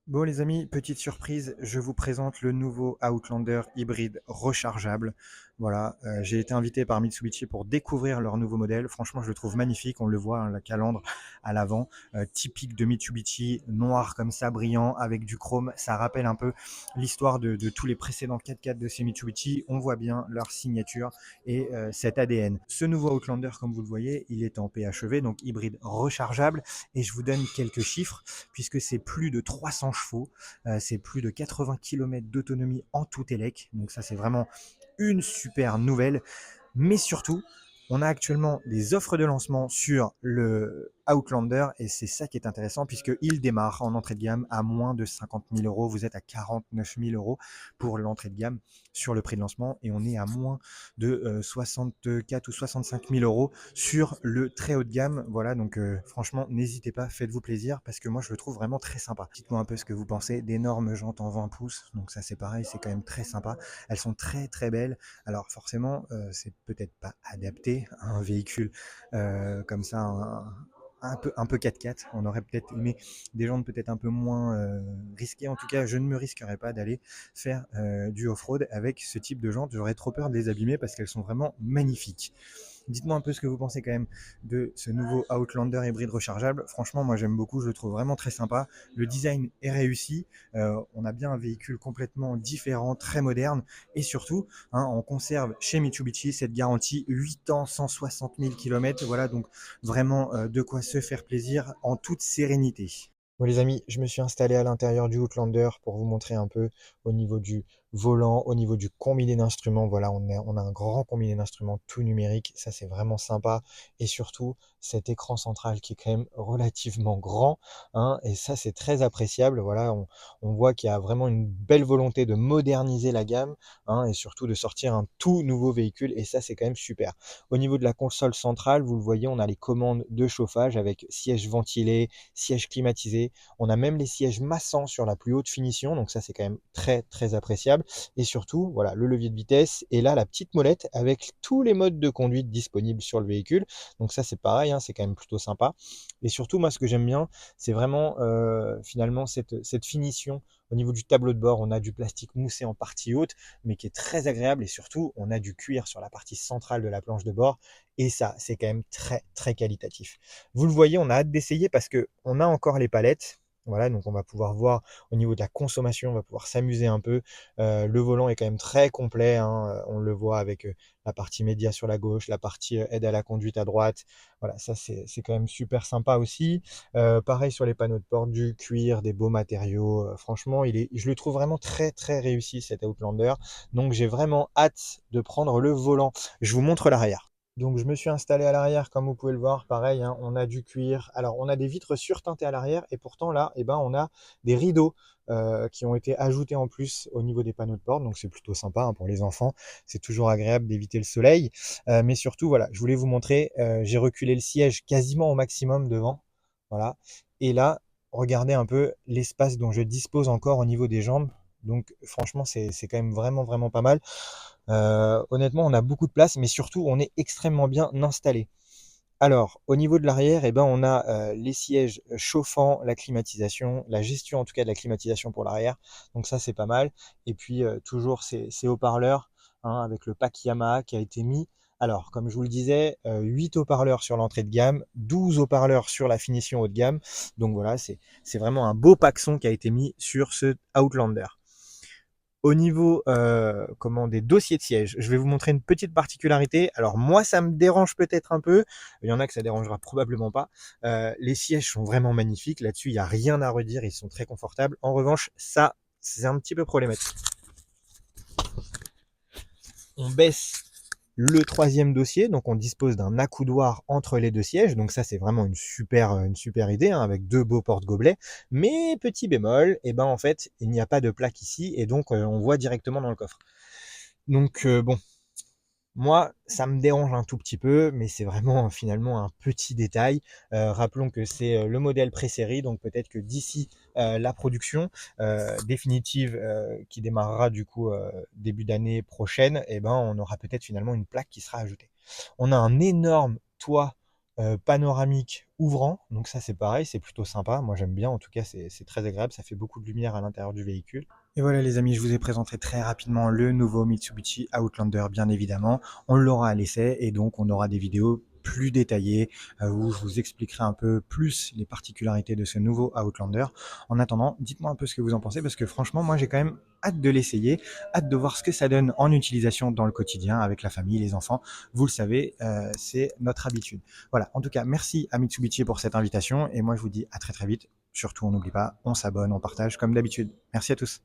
Bon les amis, petite surprise, je vous présente le nouveau Outlander hybride rechargeable. Voilà, j'ai été invité par Mitsubishi pour découvrir leur nouveau modèle. Franchement, je le trouve magnifique. On le voit, hein, la calandre à l'avant, typique de Mitsubishi, noir comme ça, brillant, avec du chrome. Ça rappelle un peu l'histoire de tous les précédents 4x4 de ces Mitsubishi. On voit bien leur signature et cet ADN. Ce nouveau Outlander, comme vous le voyez, il est en PHEV, donc hybride rechargeable. Et je vous donne quelques chiffres puisque c'est plus de 300 chevaux, c'est plus de 80 km d'autonomie en tout élec. Donc ça, c'est vraiment une super nouvelle. Mais surtout, on a actuellement des offres de lancement sur le Outlander et c'est ça qui est intéressant puisqu'il démarre en entrée de gamme à moins de 50 000 euros. Vous êtes à 49 000 euros pour l'entrée de gamme sur le prix de lancement et on est à moins de 64 ou 65 000 euros sur le très haut de gamme. Voilà, donc franchement, n'hésitez pas, faites-vous plaisir parce que moi je le trouve vraiment très sympa. Dites-moi un peu ce que vous pensez d'énormes jantes en 20 pouces, donc ça c'est pareil, c'est quand même très sympa. Elles sont très très belles. Alors forcément, c'est peut-être pas adapté à un véhicule comme ça, un peu 4x4. On aurait peut-être aimé des jantes peut-être un peu moins risquées. En tout cas, je ne me risquerais pas d'aller faire du off-road avec ce type de jantes. J'aurais trop peur de les abîmer parce qu'elles sont vraiment magnifiques. Dites-moi un peu ce que vous pensez quand même de ce nouveau Outlander hybride rechargeable. Franchement, moi j'aime beaucoup, je le trouve vraiment très sympa. Le design est réussi. On a bien un véhicule complètement différent, très moderne. Et surtout, hein, on conserve chez Mitsubishi cette garantie 8 ans, 160 000 km. Voilà, donc vraiment de quoi se faire plaisir en toute sérénité. Bon les amis, je me suis installé à l'intérieur du Outlander pour vous montrer un peu au niveau du volant, au niveau du combiné d'instruments. Voilà, on a un grand combiné d'instruments tout numérique, ça c'est vraiment sympa. Et surtout, cet écran central qui est quand même relativement grand, hein, et ça c'est très appréciable. Voilà, on voit qu'il y a vraiment une belle volonté de moderniser la gamme, hein, et surtout de sortir un tout nouveau véhicule, et ça c'est quand même super. Au niveau de la console centrale, vous le voyez, on a les commandes de chauffage avec siège ventilé, siège climatisé. On a même les sièges massants sur la plus haute finition, donc ça c'est quand même très très appréciable. Et surtout, voilà, le levier de vitesse et là la petite molette avec tous les modes de conduite disponibles sur le véhicule. Donc ça c'est pareil, hein, c'est quand même plutôt sympa. Et surtout, moi ce que j'aime bien, c'est vraiment finalement cette finition. Au niveau du tableau de bord, on a du plastique moussé en partie haute, mais qui est très agréable. Et surtout, on a du cuir sur la partie centrale de la planche de bord. Et ça, c'est quand même très, très qualitatif. Vous le voyez, on a hâte d'essayer parce que on a encore les palettes. Voilà, donc on va pouvoir voir au niveau de la consommation, on va pouvoir s'amuser un peu. Le volant est quand même très complet, hein, on le voit avec la partie média sur la gauche, la partie aide à la conduite à droite. Voilà, ça c'est quand même super sympa aussi. Pareil sur les panneaux de porte, du cuir, des beaux matériaux. Franchement, je le trouve vraiment très très réussi cet Outlander. Donc j'ai vraiment hâte de prendre le volant. Je vous montre l'arrière. Donc je me suis installé à l'arrière, comme vous pouvez le voir, pareil, hein, on a du cuir. Alors on a des vitres surteintées à l'arrière et pourtant là, eh ben, on a des rideaux qui ont été ajoutés en plus au niveau des panneaux de porte. Donc c'est plutôt sympa, hein, pour les enfants. C'est toujours agréable d'éviter le soleil. Mais surtout, voilà, je voulais vous montrer, j'ai reculé le siège quasiment au maximum devant. Voilà. Et là, regardez un peu l'espace dont je dispose encore au niveau des jambes. Donc franchement, c'est quand même vraiment, vraiment pas mal. Honnêtement, on a beaucoup de place, mais surtout, on est extrêmement bien installé. Alors, au niveau de l'arrière, eh ben, on a les sièges chauffants, la climatisation, la gestion en tout cas de la climatisation pour l'arrière. Donc ça, c'est pas mal. Et puis, toujours ces haut-parleurs, hein, avec le pack Yamaha qui a été mis. Alors, comme je vous le disais, 8 haut-parleurs sur l'entrée de gamme, 12 haut-parleurs sur la finition haut de gamme. Donc voilà, c'est vraiment un beau pack son qui a été mis sur ce Outlander. Au niveau des dossiers de siège, je vais vous montrer une petite particularité. Alors moi, ça me dérange peut-être un peu. Il y en a que ça dérangera probablement pas. Les sièges sont vraiment magnifiques. Là-dessus, il n'y a rien à redire. Ils sont très confortables. En revanche, ça, c'est un petit peu problématique. On baisse le troisième dossier, donc on dispose d'un accoudoir entre les deux sièges, donc ça c'est vraiment une super idée, hein, avec deux beaux porte-gobelets, mais petit bémol, et ben en fait il n'y a pas de plaque ici, et donc on voit directement dans le coffre. Donc bon, moi, ça me dérange un tout petit peu, mais c'est vraiment finalement un petit détail. Rappelons que c'est le modèle pré-série, donc peut-être que d'ici la production définitive qui démarrera du coup début d'année prochaine, eh ben, on aura peut-être finalement une plaque qui sera ajoutée. On a un énorme toit panoramique ouvrant, donc ça c'est pareil, c'est plutôt sympa. Moi j'aime bien, en tout cas c'est très agréable, ça fait beaucoup de lumière à l'intérieur du véhicule. Et voilà les amis, je vous ai présenté très rapidement le nouveau Mitsubishi Outlander, bien évidemment. On l'aura à l'essai et donc on aura des vidéos plus détaillées où je vous expliquerai un peu plus les particularités de ce nouveau Outlander. En attendant, dites-moi un peu ce que vous en pensez parce que franchement, moi j'ai quand même hâte de l'essayer, hâte de voir ce que ça donne en utilisation dans le quotidien avec la famille, les enfants. Vous le savez, c'est notre habitude. Voilà, en tout cas, merci à Mitsubishi pour cette invitation et moi je vous dis à très très vite. Surtout, on n'oublie pas, on s'abonne, on partage comme d'habitude. Merci à tous.